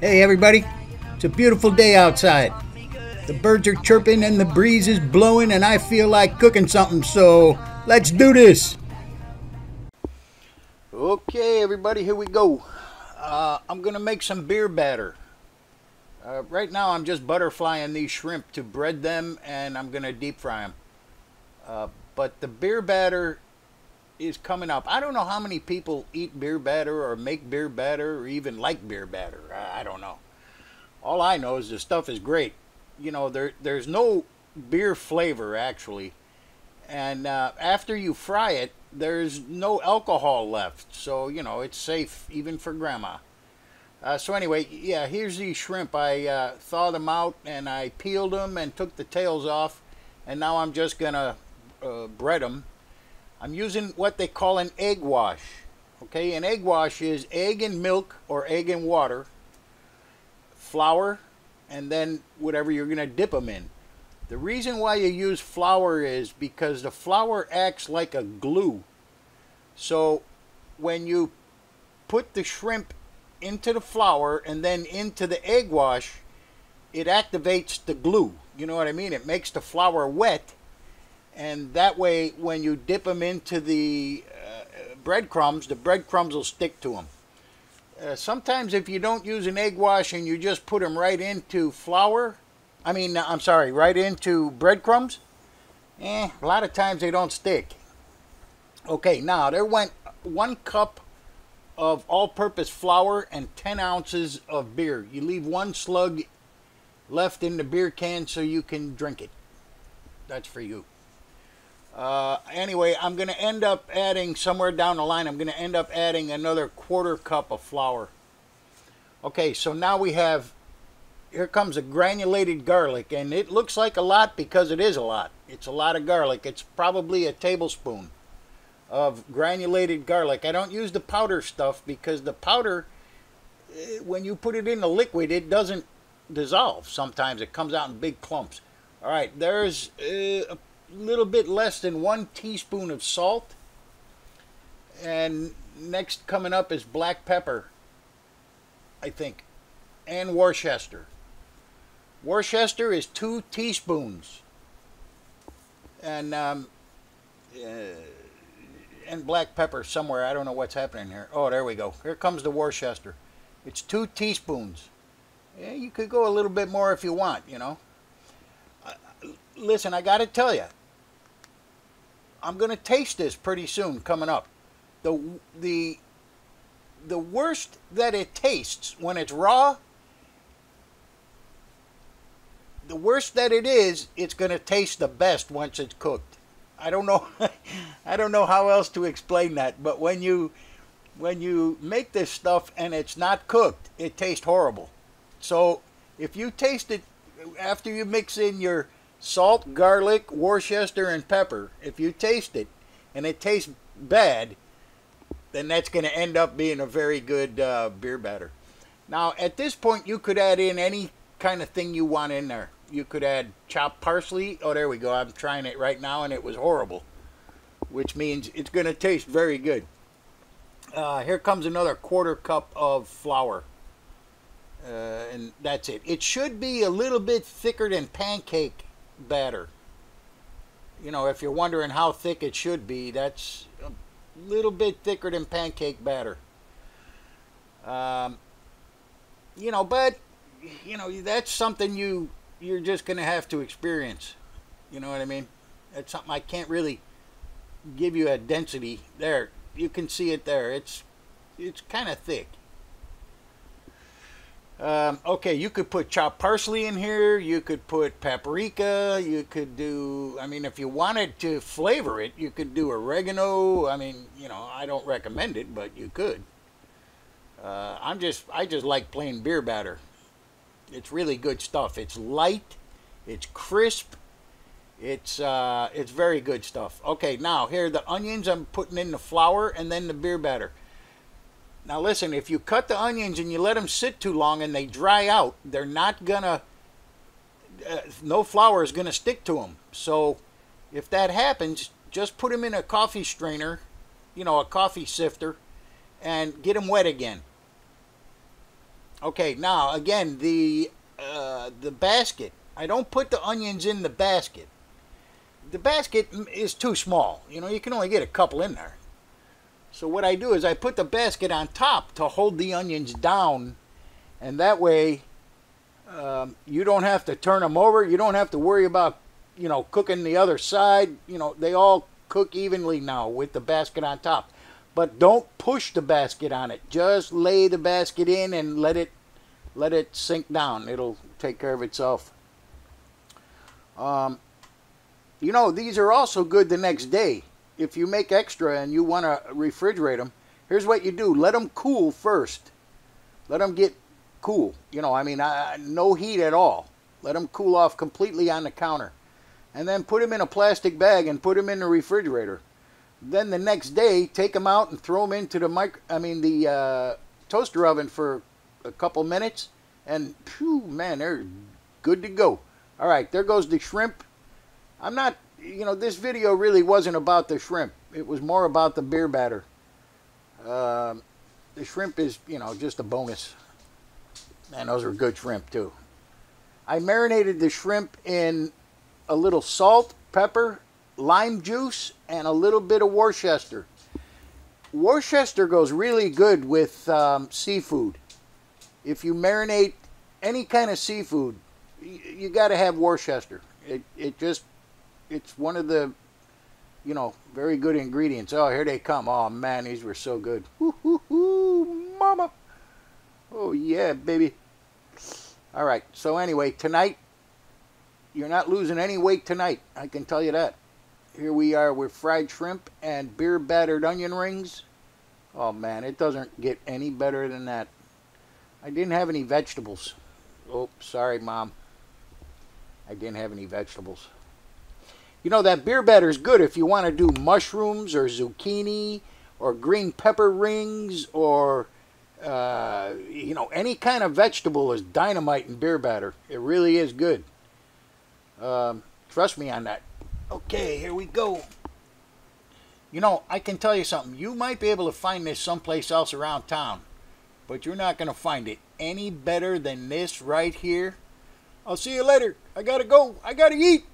Hey everybody, it's a beautiful day outside. The birds are chirping and the breeze is blowing and I feel like cooking something, so let's do this. Okay everybody, here we go. I'm going to make some beer batter. Right now I'm just butterflying these shrimp to bread them and I'm going to deep fry them. But the beer batter is coming up. I don't know how many people eat beer batter or make beer batter or even like beer batter. I don't know. All I know is the stuff is great. You know, there's no beer flavor actually, and after you fry it, there's no alcohol left, so you know it's safe even for grandma. So anyway, yeah, here's these shrimp. I thawed them out and I peeled them and took the tails off, and now I'm just gonna bread them. I'm using what they call an egg wash. Okay, an egg wash is egg and milk or egg and water, flour, and then whatever you're going to dip them in. The reason why you use flour is because the flour acts like a glue. So when you put the shrimp into the flour and then into the egg wash, it activates the glue. You know what I mean? It makes the flour wet. And that way, when you dip them into the breadcrumbs, the breadcrumbs will stick to them. Sometimes if you don't use an egg wash and you just put them right into right into breadcrumbs, a lot of times they don't stick. Okay, now there went 1 cup of all-purpose flour and 10 ounces of beer. You leave 1 slug left in the beer can so you can drink it. That's for you. Anyway, I'm going to end up adding, somewhere down the line, I'm going to end up adding another 1/4 cup of flour. Okay, so now we have, here comes a granulated garlic, and it looks like a lot because it is a lot. It's a lot of garlic. It's probably a tablespoon of granulated garlic. I don't use the powder stuff because the powder, when you put it in the liquid, it doesn't dissolve. Sometimes it comes out in big clumps. All right, there's a little bit less than 1 teaspoon of salt, and next coming up is black pepper, I think, and Worcester. Worcester is 2 teaspoons, and black pepper somewhere. I don't know what's happening here. Oh, there we go. Here comes the Worcester. It's 2 teaspoons. Yeah, you could go a little bit more if you want, you know. Listen, I got to tell you, I'm going to taste this pretty soon coming up. The worst that it tastes when it's raw, the worse that it is, it's going to taste the best once it's cooked. I don't know I don't know how else to explain that, but when you make this stuff and it's not cooked, it tastes horrible. So if you taste it after you mix in your salt, garlic, Worcester, and pepper, if you taste it and it tastes bad, then that's going to end up being a very good beer batter. Now, at this point, you could add in any kind of thing you want in there. You could add chopped parsley. Oh, there we go. I'm trying it right now, and it was horrible, which means it's going to taste very good. Here comes another 1/4 cup of flour, and that's it. It should be a little bit thicker than pancake batter. You know, if you're wondering how thick it should be, that's a little bit thicker than pancake batter. You know, but you know, that's something you're just going to have to experience. You know what I mean? That's something I can't really give you a density. There, you can see it there. It's kind of thick. Okay, you could put chopped parsley in here. You could put paprika. You could do, I mean, if you wanted to flavor it, you could do oregano. I mean, you know, I don't recommend it, but you could. I just like plain beer batter. It's really good stuff. It's light. It's crisp. It's very good stuff. Okay, now here are the onions I'm putting in the flour and then the beer batter. Now listen, if you cut the onions and you let them sit too long and they dry out, they're not gonna, no flour is gonna stick to them. So if that happens, just put them in a coffee strainer, you know, a coffee sifter, and get them wet again. Okay, now again, the basket. I don't put the onions in the basket. The basket is too small. You know, you can only get a couple in there. So what I do is I put the basket on top to hold the onions down, and that way you don't have to turn them over. You don't have to worry about, you know, cooking the other side. You know, they all cook evenly now with the basket on top. But don't push the basket on it. Just lay the basket in and let it sink down. It'll take care of itself. You know, these are also good the next day. If you make extra and you want to refrigerate them, here's what you do. Let them cool first. Let them get cool. You know, I mean, no heat at all. Let them cool off completely on the counter. And then put them in a plastic bag and put them in the refrigerator. Then the next day, take them out and throw them into the toaster oven for a couple minutes. And, phew, man, they're good to go. All right, there goes the shrimp. I'm not, you know, this video really wasn't about the shrimp. It was more about the beer batter. The shrimp is, you know, just a bonus. Man, those are good shrimp, too. I marinated the shrimp in a little salt, pepper, lime juice, and a little bit of Worcester. Worcester goes really good with seafood. If you marinate any kind of seafood, you got to have Worcester. It's one of the, you know, very good ingredients. Oh, here they come. Oh, man, these were so good. Woo-hoo-hoo, mama. Oh, yeah, baby. All right, so anyway, tonight, you're not losing any weight tonight. I can tell you that. Here we are with fried shrimp and beer battered onion rings. Oh, man, it doesn't get any better than that. I didn't have any vegetables. Oh, sorry, Mom. I didn't have any vegetables. You know, that beer batter is good if you want to do mushrooms or zucchini or green pepper rings or, you know, any kind of vegetable is dynamite in beer batter. It really is good. Trust me on that. Okay, here we go. You know, I can tell you something. You might be able to find this someplace else around town, but you're not going to find it any better than this right here. I'll see you later. I gotta go. I gotta eat.